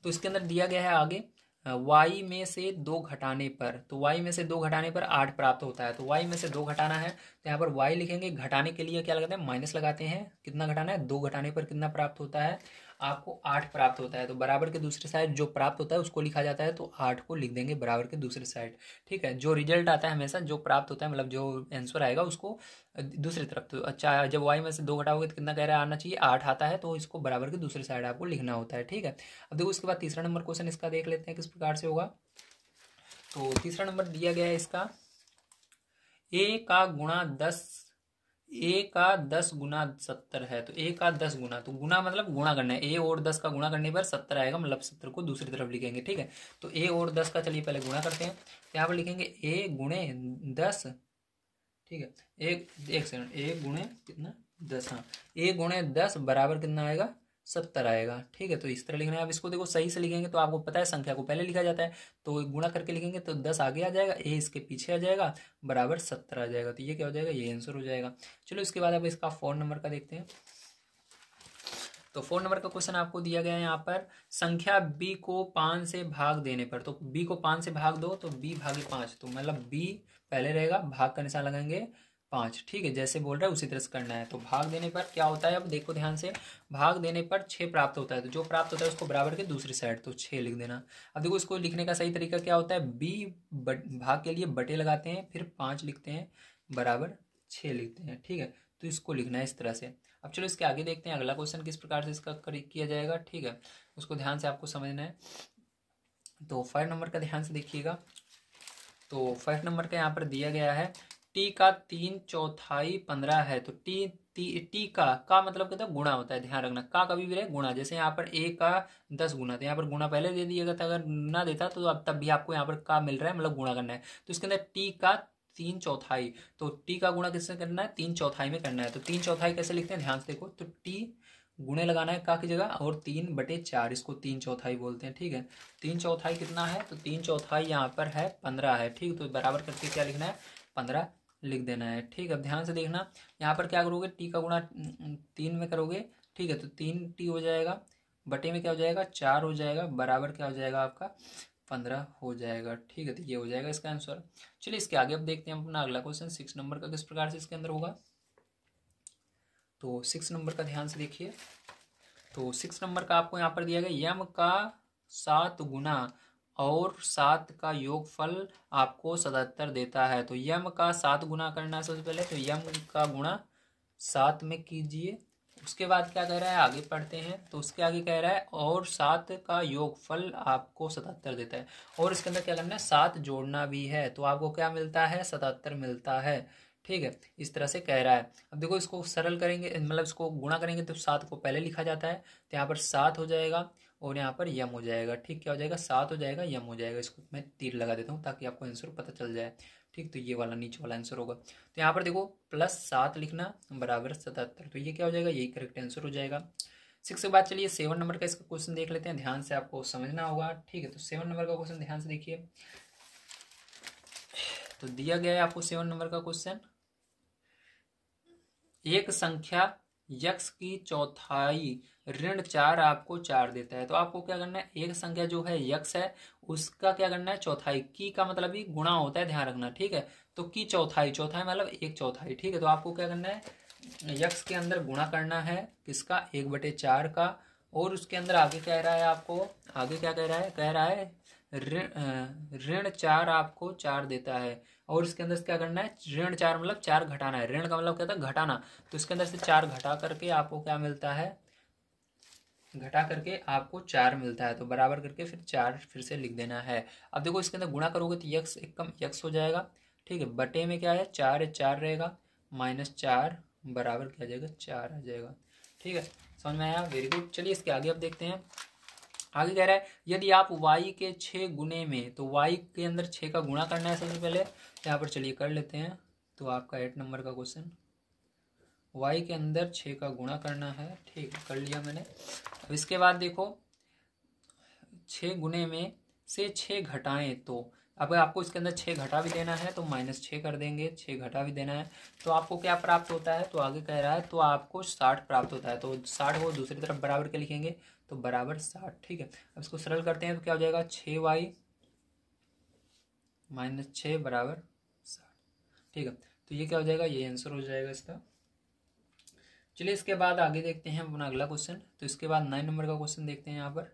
तो इसके अंदर दिया गया है आगे, y में से 2 घटाने पर, तो y में से 2 घटाने पर 8 प्राप्त होता है। तो y में से 2 घटाना है, तो यहाँ पर y लिखेंगे, घटाने के लिए क्या लगाते हैं, माइनस लगाते हैं। कितना घटाना है, 2 घटाने पर कितना प्राप्त होता है, आपको 8 प्राप्त होता है। तो बराबर के दूसरी साइड जो प्राप्त होता है उसको लिखा जाता है, तो 8 को लिख देंगे बराबर के दूसरी साइड। ठीक है, जो रिजल्ट आता है हमेशा, जो प्राप्त होता है मतलब जो आंसर आएगा उसको दूसरी तरफ। तो अच्छा, जब y में से 2 घटाओगे तो कितना कह रहा है, आना चाहिए 8 आता है, तो इसको बराबर के दूसरी साइड आपको लिखना होता है। ठीक है, अब देखो उसके बाद तीसरा नंबर क्वेश्चन इसका देख लेते हैं किस प्रकार से होगा। तो तीसरा नंबर दिया गया है इसका, a का गुणा 10, a का 10 गुना 70 है। तो a का 10 गुना, तो गुना मतलब गुणा करना है, a और 10 का गुणा करने पर 70 आएगा, मतलब 70 को दूसरी तरफ लिखेंगे। ठीक है, तो a और 10 का चलिए पहले गुणा करते हैं। तो यहाँ पर लिखेंगे a गुणे 10। ठीक है, एक सेकंड, a गुणे कितना 10, हाँ, a गुणे 10 बराबर कितना आएगा, 70 आएगा। ठीक है, तो इस तरह लिखना है। अब इसको देखो सही से लिखेंगे तो आपको पता है संख्या को पहले लिखा जाता है, तो गुणा करके लिखेंगे तो 10 आगे आ जाएगा, a इसके पीछे आ जाएगा, बराबर 70 आ जाएगा। तो ये क्या हो जाएगा, ये आंसर हो जाएगा। चलो इसके बाद अब इसका 4 नंबर का देखते हैं। तो 4 नंबर का क्वेश्चन आपको दिया गया है यहाँ पर, संख्या b को 5 से भाग देने पर। तो b को 5 से भाग दो तो b भागे 5, तो मतलब b पहले रहेगा, भाग का निशान लगाएंगे 5। ठीक है, जैसे बोल रहा है उसी तरह से करना है। तो भाग देने पर क्या होता है, अब देखो ध्यान से, भाग देने पर 6 प्राप्त होता है। तो जो प्राप्त होता है उसको बराबर के दूसरी साइड, तो 6 लिख देना। अब देखो इसको लिखने का सही तरीका क्या होता है, b भाग के लिए बटे लगाते हैं, फिर 5 लिखते हैं, बराबर 6 लिखते हैं। ठीक है, तो इसको लिखना है इस तरह से। अब चलो इसके आगे देखते हैं अगला क्वेश्चन किस प्रकार से इसका किया जाएगा। ठीक है, उसको ध्यान से आपको समझना है। तो 5 नंबर का ध्यान से देखिएगा। तो 5 नंबर का यहाँ पर दिया गया है, t का 3/4 15 है। तो t टी का मतलब कहता है गुणा होता है, ध्यान रखना, का कभी भी रहे गुणा। जैसे यहाँ पर ए का 10 गुना, तो यहाँ पर गुणा पहले दे दिएगा था, अगर ना देता तो अब तब भी आपको यहाँ पर का मिल रहा है, मतलब गुणा करना है। तो इसके अंदर टी का 3/4, तो टी का गुणा किससे करना है, 3/4 में करना है। तो 3/4 कैसे लिखते हैं, ध्यान से देखो, तो टी गुणे लगाना है का की जगह, और 3/4, इसको 3/4 बोलते हैं, ठीक है। 3/4 कितना है, तो 3/4 यहाँ पर है 15 है, ठीक। तो बराबर करके क्या लिखना है, 15 लिख देना है, ठीक है। ध्यान से देखना, यहाँ पर क्या करोगे, टी का गुणा 3 में करोगे, ठीक है, तो 3t हो जाएगा, बटे में क्या हो जाएगा, 4 हो जाएगा, बराबर क्या हो जाएगा आपका 15 हो जाएगा, ठीक है। तो ये हो जाएगा इसका आंसर। चलिए इसके आगे अब देखते हैं अपना अगला क्वेश्चन 6 नंबर का किस प्रकार से इसके अंदर होगा। तो 6 नंबर का ध्यान से देखिए। तो 6 नंबर का आपको यहाँ पर दिया गया, यम का 7 गुना और 7 का योगफल आपको 77 देता है। तो यम का 7 गुना करना है सबसे पहले, तो यम का गुणा 7 में कीजिए। उसके बाद क्या कह रहा है, आगे पढ़ते हैं, तो उसके आगे कह रहा है और 7 का योगफल आपको 77 देता है, और इसके अंदर क्या करना है, 7 जोड़ना भी है, तो आपको क्या मिलता है, 77 मिलता है, ठीक है। इस तरह से कह रहा है। अब देखो इसको सरल करेंगे, मतलब इसको गुणा करेंगे तो 7 को पहले लिखा जाता है, तो यहाँ पर 7 हो जाएगा और यहाँ पर यम हो जाएगा, ठीक। क्या हो जाएगा, 7 हो जाएगा, यम हो जाएगा। इसको मैं तीर लगा देता हूँ ताकि आपको आंसर पता चल जाए, ठीक। तो ये वाला नीचे वाला आंसर होगा। तो यहाँ पर देखो +7 लिखना बराबर 77, तो ये क्या हो जाएगा, यही करेक्ट आंसर हो जाएगा। 6 के बाद चलिए 7 नंबर का इसका क्वेश्चन देख लेते हैं, ध्यान से आपको समझना होगा, ठीक है। तो 7 नंबर का क्वेश्चन ध्यान से देखिए। तो दिया गया है आपको 7 नंबर का क्वेश्चन, एक संख्या यक्स की चौथाई ऋण 4 आपको 4 देता है। तो आपको क्या करना है, एक संख्या जो है यक्स है उसका क्या करना है, चौथाई, की का मतलब ही गुणा होता है, ध्यान रखना, ठीक है। तो की चौथाई, चौथाई मतलब 1/4, ठीक है। तो आपको क्या करना है, यक्स के अंदर गुणा करना है किसका, 1/4 का, और उसके अंदर आगे कह रहा है आपको, आगे क्या कह रहा है, कह रहा है ऋण 4 आपको 4 देता है, और इसके अंदर से क्या करना है, ऋण 4 मतलब 4 घटाना है, ऋण का मतलब क्या था, घटाना। तो इसके अंदर से 4 घटा करके आपको क्या मिलता है, घटा करके आपको 4 मिलता है, तो बराबर करके फिर 4 फिर से लिख देना है। अब देखो इसके अंदर गुणा करोगे तो यक्स एक कम यक्स हो जाएगा, ठीक है। बटे में क्या है, 4 है, 4 रहेगा, -4 बराबर क्या आ जाएगा, 4 आ जाएगा, ठीक है। समझ में आया, वेरी गुड। चलिए इसके आगे अब देखते हैं। आगे कह रहा है यदि आप y के 6 गुने में, तो y के अंदर 6 का गुणा करना है सबसे पहले, यहाँ पर चलिए कर लेते हैं। तो आपका 8 नंबर का क्वेश्चन, y के अंदर 6 का गुणा करना है, ठीक, कर लिया मैंने। अब इसके बाद देखो 6 गुने में से 6 घटाएं, तो अब आपको इसके अंदर 6 घटा भी देना है तो -6 कर देंगे, 6 घटा भी देना है, तो आपको क्या प्राप्त होता है, तो आगे कह रहा है तो आपको 60 प्राप्त होता है। तो 60 को दूसरी तरफ बराबर के लिखेंगे, तो बराबर 60, ठीक है। अब इसको सरल करते हैं तो क्या हो जाएगा, 6y -6 बराबर 60, ठीक है। तो ये क्या हो जाएगा, ये आंसर हो जाएगा इसका। चलिए इसके बाद आगे देखते हैं अपना अगला क्वेश्चन। तो इसके बाद 9 नंबर का क्वेश्चन देखते हैं यहाँ पर,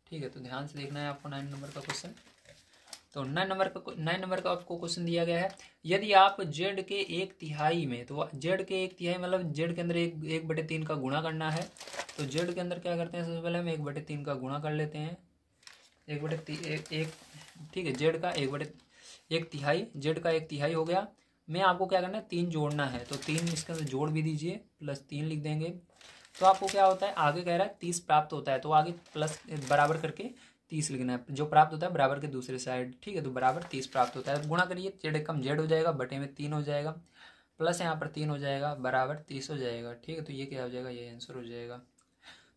ठीक है। तो ध्यान से देखना है आपको 9 नंबर का क्वेश्चन। तो 9 नंबर का आपको क्वेश्चन दिया गया है, यदि आप जेड के 1/3 में, तो जेड के 1/3 मतलब जेड के अंदर 1/3 का गुणा करना है। तो जेड के अंदर क्या करते हैं, सबसे पहले हम 1/3 का गुणा कर लेते हैं, 1/3 ठीक है। जेड का 1/1/3, जेड का 1/3 हो गया। मैं आपको क्या करना है, 3 जोड़ना है, तो 3 इसके अंदर जोड़ भी दीजिए, +3 लिख देंगे। तो आपको क्या होता है, आगे कह रहा है 30 प्राप्त होता है, तो आगे प्लस बराबर करके 30 लिखना है, जो प्राप्त होता है बराबर के दूसरे साइड, ठीक है। तो बराबर 30 प्राप्त होता है, गुणा करिए, जेड कम जेड हो जाएगा, बटे में 3 हो जाएगा, प्लस यहाँ पर 3 हो जाएगा, बराबर 30 हो जाएगा, ठीक है। तो ये क्या हो जाएगा, ये आंसर हो जाएगा।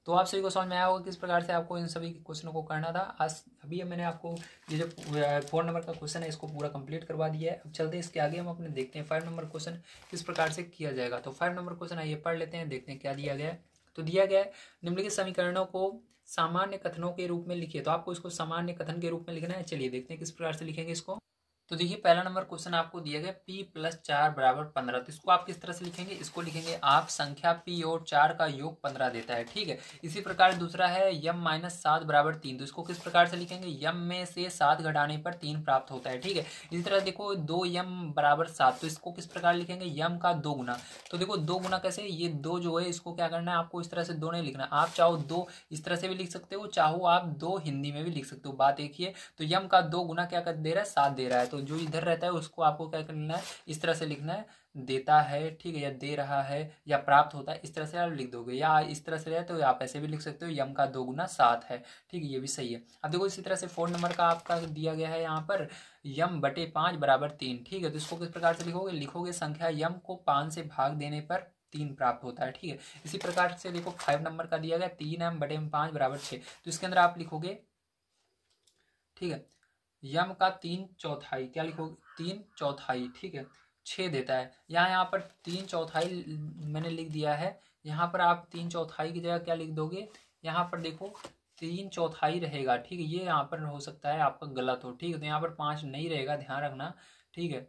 तो आप सभी को समझ में आया होगा किस प्रकार से आपको इन सभी क्वेश्चनों को करना था। आज अभी मैंने आपको ये जो 4 नंबर का क्वेश्चन है इसको पूरा कंप्लीट करवा दिया है। अब चलते हैं इसके आगे, हम अपने देखते हैं 5 नंबर क्वेश्चन किस प्रकार से किया जाएगा। तो 5 नंबर क्वेश्चन आइए पढ़ लेते हैं, देखते हैं क्या दिया गया है। तो दिया गया है निम्नलिखित समीकरणों को सामान्य कथनों के रूप में लिखिए। तो आपको इसको सामान्य कथन के रूप में लिखना है। चलिए देखते हैं किस प्रकार से लिखेंगे इसको। तो देखिए पहला नंबर क्वेश्चन आपको दिया गया p + 4 = 15। तो इसको आप किस तरह से लिखेंगे, इसको लिखेंगे आप संख्या p और 4 का योग 15 देता है, ठीक है। इसी प्रकार दूसरा है m - 7 = 3। तो इसको किस प्रकार से लिखेंगे, m में से 7 घटाने पर 3 प्राप्त होता है, ठीक है। इसी तरह देखो 2m = 7। तो इसको किस प्रकार लिखेंगे, m का 2 गुना। तो देखो 2 गुना कैसे, ये 2 जो है इसको क्या करना है, आपको इस तरह से 2 नहीं लिखना, आप चाहो 2 इस तरह से भी लिख सकते हो, चाहो आप 2 हिंदी में भी लिख सकते हो, बात एक ही है। तो m का 2 गुना क्या कर दे रहा है, 7 दे रहा है, तो जो इधर रहता है उसको आपको क्या करना है, इस तरह से लिखना है, देता है, ठीक है, या दे रहा है या प्राप्त होता है, इस तरह से आप लिख दोगे। या इस तरह से है तो आप ऐसे भी लिख सकते हो, यम का 2 गुना 7 है, ठीक है, ये भी सही है। अब देखो इसी तरह से 4 नंबर का आपका दिया गया है यहाँ पर यम बटे 5 बराबर 3, ठीक है। तो इसको किस प्रकार से लिखोगे, लिखोगे संख्या यम को 5 से भाग देने पर 3 प्राप्त होता है, ठीक है। इसी प्रकार से देखो 5 नंबर का दिया गया 3m बटे 5 बराबर 6, तो इसके अंदर आप लिखोगे, ठीक है, यम का 3/4, क्या लिखोगे, 3/4, ठीक है, 6 देता है। यहाँ पर 3/4 मैंने लिख दिया है, यहाँ पर आप 3/4 की जगह क्या लिख दोगे, यहाँ पर देखो 3/4 रहेगा, ठीक है। ये यहाँ पर हो सकता है आपका गलत हो, ठीक है, तो यहाँ पर 5 नहीं रहेगा, ध्यान रखना, ठीक है।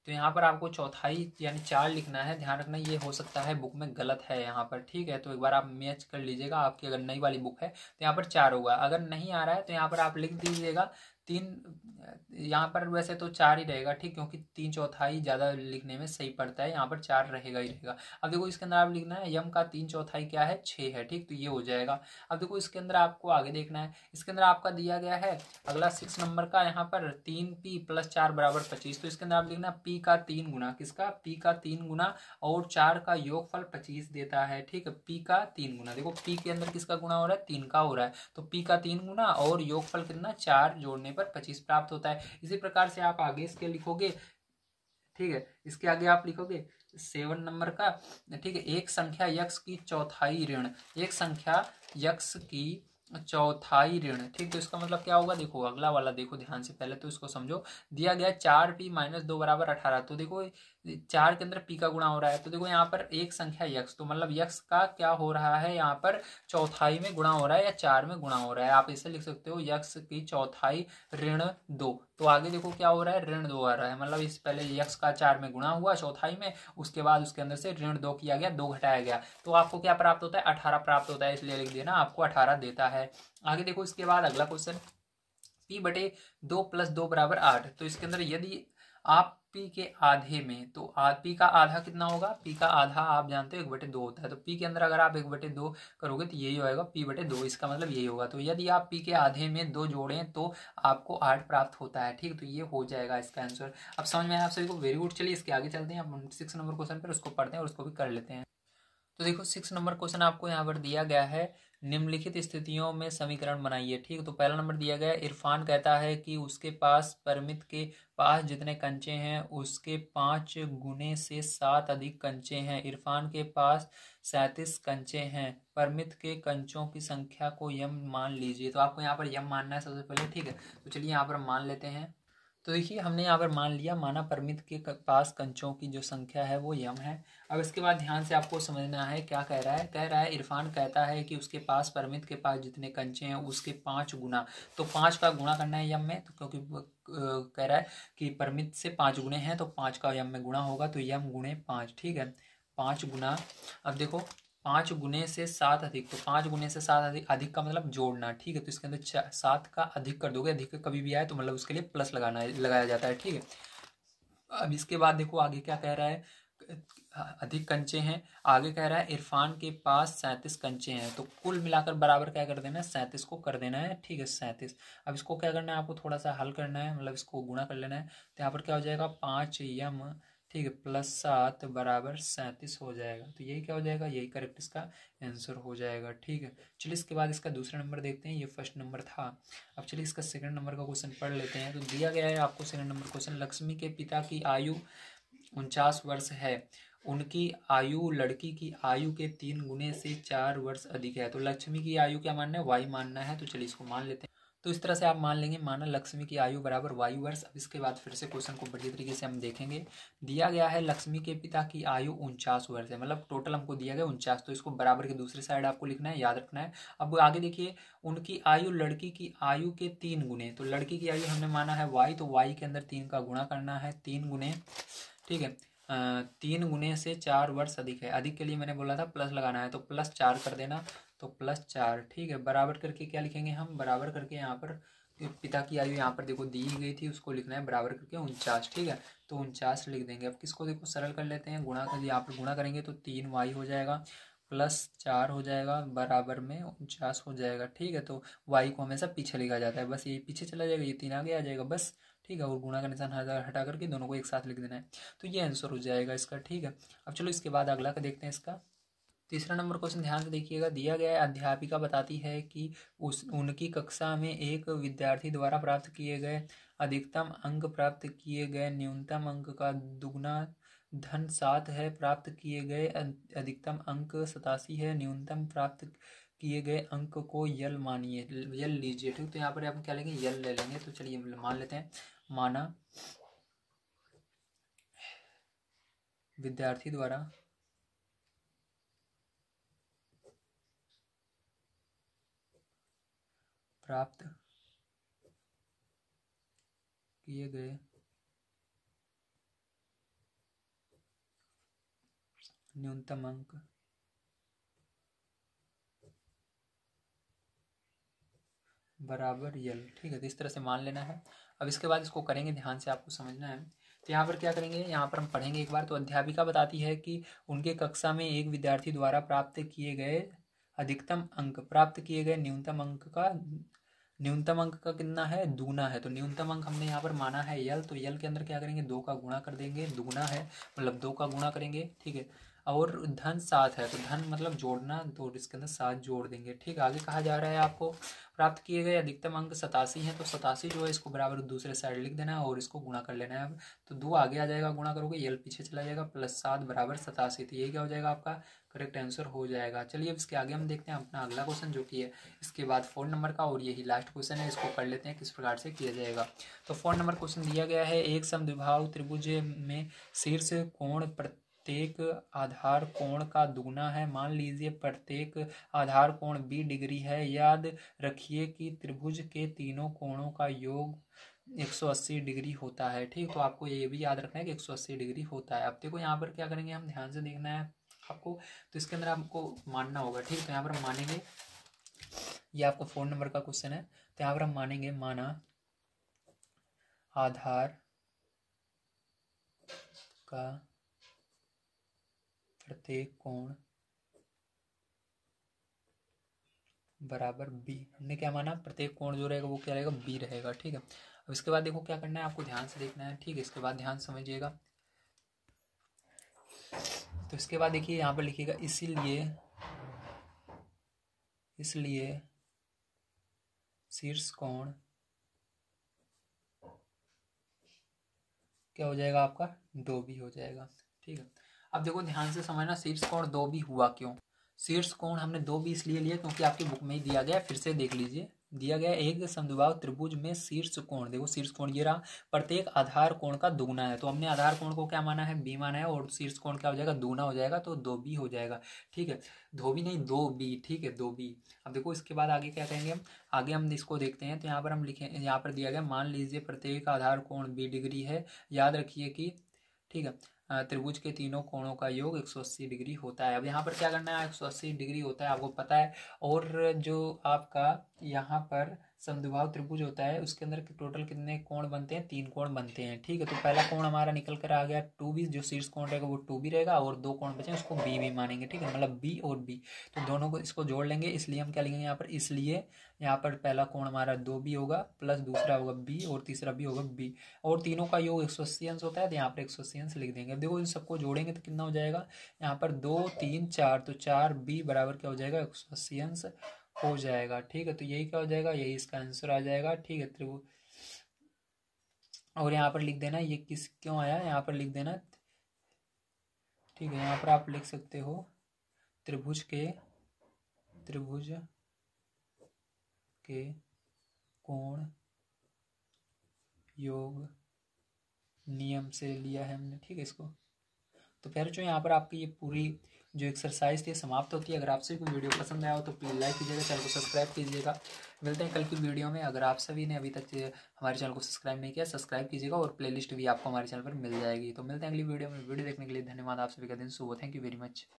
तो यहाँ पर आपको चौथाई यानी 4 लिखना है, ध्यान रखना, ये हो सकता है बुक में गलत है यहाँ पर, ठीक है। तो एक बार आप मैच कर लीजिएगा, आपकी अगर नई वाली बुक है तो यहाँ पर 4 होगा, अगर नहीं आ रहा है तो यहाँ पर आप लिख दीजिएगा 3, यहाँ पर वैसे तो 4 ही रहेगा, ठीक, क्योंकि 3/4 ज़्यादा लिखने में सही पड़ता है, यहाँ पर 4 रहेगा ही रहेगा। अब देखो इसके अंदर आप लिखना है यम का 3/4 क्या है, 6 है, ठीक, तो ये हो जाएगा। अब देखो इसके अंदर आपको आगे देखना है, इसके अंदर आपका दिया गया है अगला 6 नंबर का, यहाँ पर 3p + 4 = 25, तो इसके अंदर आप लिखना p का 3 गुना, किसका, p का 3 गुना और 4 का योगफल 25 देता है, ठीक है, p का 3 गुना। देखो p के अंदर किसका गुना हो रहा है, 3 का हो रहा है, तो p का 3 गुना और योगफल कितना, 4 जोड़ने पर 25 प्राप्त होता है। इसी प्रकार से आप आगे इसके लिखोगे, ठीक है, इसके आगे आप लिखोगे 7 नंबर का, ठीक है, एक संख्या यक्स की चौथाई ऋण, एक संख्या यक्स की चौथाई ऋण, ठीक, तो इसका मतलब क्या होगा, देखो अगला वाला देखो ध्यान से, पहले तो इसको समझो। दिया गया 4p - 2 = 18, तो देखो 4 के अंदर p का गुणा हो रहा है, तो देखो यहाँ पर एक संख्या यक्स, तो मतलब यक्स का क्या हो रहा है, यहाँ पर चौथाई में गुणा हो रहा है या 4 में गुणा हो रहा है, आप इसे लिख सकते हो यक्स की चौथाई ऋण 2। तो आगे देखो क्या हो रहा है, ऋण 2 आ रहा है, मतलब इस पहले यक्स का 4 में गुणा हुआ चौथाई में, उसके बाद उसके अंदर से ऋण 2 किया गया, 2 घटाया गया, तो आपको क्या प्राप्त होता है, 18 प्राप्त होता है, इसलिए लिख देना आपको 18 देता है। आगे देखो इसके बाद अगला क्वेश्चन, p/2 + 2 = 8, तो इसके अंदर यदि आप p के आधे में, तो p का आधा कितना होगा, p का आधा आप जानते हो 1/2 होता है, तो p के अंदर अगर आप 1/2 करोगे तो यही होएगा p/2, इसका मतलब यही होगा। तो यदि आप p के आधे में 2 जोड़ें तो आपको 8 प्राप्त होता है, ठीक, तो ये हो जाएगा इसका आंसर। अब समझ में आया आप सभी को, वेरी गुड। चलिए इसके आगे चलते हैं, अब 6 नंबर क्वेश्चन पर उसको पढ़ते हैं और उसको भी कर लेते हैं। तो देखो 6 नंबर क्वेश्चन आपको यहाँ पर दिया गया है, निम्नलिखित स्थितियों में समीकरण बनाइए, ठीक, तो पहला नंबर दिया गया है, इरफान कहता है कि उसके पास परमित के पास जितने कंचे हैं उसके 5 गुने से 7 अधिक कंचे हैं। इरफान के पास 37 कंचे हैं, परमित के कंचों की संख्या को यम मान लीजिए। तो आपको यहाँ पर यम मानना है सबसे पहले, ठीक है, तो चलिए यहाँ पर मान लेते हैं। तो देखिए हमने यहाँ पर मान लिया, माना परमित के पास कंचों की जो संख्या है वो यम है। अब इसके बाद ध्यान से आपको समझना है क्या कह रहा है, कह रहा है इरफान कहता है कि उसके पास परमित के पास जितने कंचे हैं उसके 5 गुना, तो 5 का गुणा करना है यम में, तो क्योंकि कह रहा है कि परमित से 5 गुने हैं तो 5 का यम में गुणा होगा, तो यम गुणे 5, ठीक है, 5 गुना। अब देखो 5 गुने से 7 अधिक, तो 5 गुने से 7 अधिक, अधिक का मतलब जोड़ना, ठीक है, तो इसके अंदर 7 का अधिक कर दोगे, अधिक कभी भी आए तो मतलब उसके लिए प्लस लगाया जाता है, ठीक है। अब इसके बाद देखो आगे क्या कह रहा है, अधिक कंचे हैं, आगे कह रहा है इरफान के पास 37 कंचे हैं, तो कुल मिलाकर बराबर क्या कर देना है, 37 को कर देना है, ठीक है, 37। अब इसको क्या करना है, आपको थोड़ा सा हल करना है, मतलब इसको गुणा कर लेना है, तो यहाँ पर क्या हो जाएगा 5 यम, ठीक है, +7 = 37 हो जाएगा, तो यही क्या हो जाएगा, यही करेक्ट इसका आंसर हो जाएगा, ठीक है। चलिए इसके बाद इसका दूसरा नंबर देखते हैं, ये फर्स्ट नंबर था। अब चलिए इसका सेकंड नंबर का क्वेश्चन पढ़ लेते हैं। तो दिया गया है आपको सेकंड नंबर क्वेश्चन, लक्ष्मी के पिता की आयु 49 वर्ष है, उनकी आयु लड़की की आयु के 3 गुने से 4 वर्ष अधिक है। तो लक्ष्मी की आयु क्या मानना है, वाई मानना है, तो चलिए इसको मान लेते हैं। तो इस तरह से आप मान लेंगे, माना लक्ष्मी की आयु बराबर वायु वर्ष। अब इसके बाद फिर से क्वेश्चन को बढ़िया तरीके से हम देखेंगे। दिया गया है लक्ष्मी के पिता की आयु 49 वर्ष है, मतलब टोटल हमको दिया गया 49, तो इसको बराबर के दूसरी साइड आपको लिखना है, याद रखना है। अब आगे देखिए, उनकी आयु लड़की की आयु के 3 गुने, तो लड़की की आयु हमने माना है वाई, तो वाई के अंदर 3 का गुणा करना है, 3 गुने, ठीक है, 3 गुने से 4 वर्ष अधिक है, अधिक के लिए मैंने बोला था प्लस लगाना है, तो +4 कर देना, तो +4, ठीक है, बराबर करके क्या लिखेंगे हम, बराबर करके यहाँ पर पिता की आयु यहाँ पर देखो दी गई थी, उसको लिखना है बराबर करके 49, ठीक है, तो 49 लिख देंगे। अब किसको देखो सरल कर लेते हैं, गुणा कर, यहाँ पर गुणा करेंगे तो 3y हो जाएगा, +4 हो जाएगा, बराबर में 49 हो जाएगा, ठीक है। तो y को हमेशा पीछे लिखा जाता है, बस ये पीछे चला जाएगा, ये 3 आगे आ जाएगा, बस ठीक है, और गुणा का निशान हटा करके दोनों को एक साथ लिख देना है। तो ये आंसर हो जाएगा इसका। ठीक है, अब चलो इसके बाद अगला का देखते हैं इसका। तीसरा नंबर क्वेश्चन ध्यान से देखिएगा। दिया गया है, अध्यापिका बताती है कि उस उनकी कक्षा में एक विद्यार्थी द्वारा प्राप्त किए गए अधिकतम अंक प्राप्त किए गए न्यूनतम अंक का दुगना धन 7 है। प्राप्त किए गए अधिकतम अंक 87 है। न्यूनतम प्राप्त किए गए अंक को यल मानिए, यल लीजिए। ठीक, तो यहाँ पर आप क्या लेंगे, यल ले लेंगे। तो चलिए मान लेते हैं। माना विद्यार्थी द्वारा प्राप्त किए गए न्यूनतम अंक बराबर यल। ठीक है, तो इस तरह से मान लेना है। अब इसके बाद इसको करेंगे, ध्यान से आपको समझना है। तो यहाँ पर क्या करेंगे, यहाँ पर हम पढ़ेंगे एक बार। तो अध्यापिका बताती है कि उनके कक्षा में एक विद्यार्थी द्वारा प्राप्त किए गए अधिकतम अंक प्राप्त किए गए न्यूनतम अंक का कितना है, दुगना है। तो न्यूनतम अंक हमने यहाँ पर माना है यल। तो यल के अंदर क्या करेंगे, 2 का गुणा कर देंगे। दुगना है मतलब 2 का गुणा करेंगे। ठीक है, और धन 7 है तो धन मतलब जोड़ना, तो इसके अंदर 7 जोड़ देंगे। ठीक, आगे कहा जा रहा है आपको प्राप्त किए गए अधिकतम अंक 87 है। तो 87 जो है इसको बराबर दूसरे साइड लिख देना है और इसको गुणा कर लेना है। अब तो 2 आगे आ जाएगा, गुणा करोगे यल पीछे चला जाएगा, प्लस 7 बराबर 87। तो यही क्या हो जाएगा, आपका करेक्ट आंसर हो जाएगा। चलिए अब इसके आगे हम देखते हैं अपना अगला क्वेश्चन, जो कि है इसके बाद 4 नंबर का, और यही लास्ट क्वेश्चन है। इसको कर लेते हैं किस प्रकार से किया जाएगा। तो 4 नंबर क्वेश्चन दिया गया है। एक समद्विबाहु त्रिभुज में शीर्ष कोण प्रत्येक आधार कोण का दुगना है। मान लीजिए प्रत्येक आधार कोण 20 डिग्री है। याद रखिए कि त्रिभुज के तीनों कोणों का योग 180 डिग्री होता है। ठीक, तो आपको ये भी याद रखना है कि 180 डिग्री होता है। अब देखो यहाँ पर क्या करेंगे, हम ध्यान से देखना है आपको। तो इसके अंदर आपको मानना होगा। ठीक, तो यहाँ पर हम मानेंगे, ये आपको 4 नंबर का क्वेश्चन है। तो यहाँ पर हम मानेंगे, माना आधार का प्रत्येक कोण बराबर बी। हमने क्या माना, प्रत्येक कोण जो रहेगा वो क्या रहेगा, बी रहेगा। ठीक है, अब इसके बाद देखो क्या करना है, आपको ध्यान से देखना है। ठीक है, इसके बाद ध्यान समझिएगा। तो इसके बाद देखिए यहाँ पर लिखिएगा, इसलिए शीर्ष कोण क्या हो जाएगा, आपका 2b हो जाएगा। ठीक है, अब देखो ध्यान से समझना, शीर्ष कोण 2b हुआ क्यों। शीर्ष कोण हमने 2b इसलिए लिया क्योंकि आपकी बुक में ही दिया गया है। फिर से देख लीजिए, दिया गया एक समद्विबाहु त्रिभुज में शीर्ष कोण, देखो शीर्ष कोण ये रहा, प्रत्येक आधार कोण का दुगना है। तो हमने आधार कोण को क्या माना है, बी माना है, और शीर्ष कोण क्या हो जाएगा, दुगना हो जाएगा, तो 2b हो जाएगा। ठीक है, 2b नहीं 2b। ठीक है, 2b। अब देखो इसके बाद आगे क्या कहेंगे हम, आगे हम इसको देखते हैं। तो यहाँ पर हम लिखें, यहाँ पर दिया गया, मान लीजिए प्रत्येक आधार कोण 20 डिग्री है। याद रखिए कि, ठीक है, त्रिभुज के तीनों कोणों का योग 180 डिग्री होता है। अब यहाँ पर क्या करना है, 180 डिग्री होता है आपको पता है। और जो आपका यहाँ पर समद्विबाहु त्रिभुज होता है उसके अंदर टोटल कितने कोण बनते हैं, 3 कोण बनते हैं। ठीक है, तो पहला कोण हमारा निकल कर आ गया 2b, जो शीर्ष कोण रहेगा वो 2b रहेगा, और 2 कोण बचे उसको b मानेंगे। ठीक है, मतलब b और b, तो दोनों को इसको जोड़ लेंगे। इसलिए हम क्या लिखेंगे यहाँ पर, इसलिए यहाँ पर पहला कोण हमारा 2b होगा, प्लस दूसरा होगा b, और तीसरा भी होगा b, और तीनों का योग 180 अंश होता है। तो यहाँ पर 180 अंश लिख देंगे। अब देखो इन सबको जोड़ेंगे तो कितना हो जाएगा, यहाँ पर 2 3 4, तो 4b बराबर क्या हो जाएगा, 180 अंश हो जाएगा। ठीक है, तो यही क्या हो जाएगा, यही इसका आंसर आ जाएगा। ठीक है, त्रिभुज, और यहाँ पर लिख देना ये किस क्यों आया, यहाँ पर लिख देना। ठीक है, यहाँ पर आप लिख सकते हो त्रिभुज के कोण योग नियम से लिया है हमने। ठीक है, इसको तो फिर जो यहाँ पर आपकी ये पूरी जो एक्सरसाइज थी समाप्त होती है। अगर आपसे कोई वीडियो पसंद आया हो तो प्लीज़ लाइक कीजिएगा, चैनल को सब्सक्राइब कीजिएगा। मिलते हैं कल की वीडियो में। अगर आप सभी ने अभी तक हमारे चैनल को सब्सक्राइब नहीं किया, सब्सक्राइब कीजिएगा, और प्लेलिस्ट भी आपको हमारे चैनल पर मिल जाएगी। तो मिलते हैं अगली वीडियो में। वीडियो देखने के लिए धन्यवाद। आप सभी का दिन शुभ हो। Thank you very much.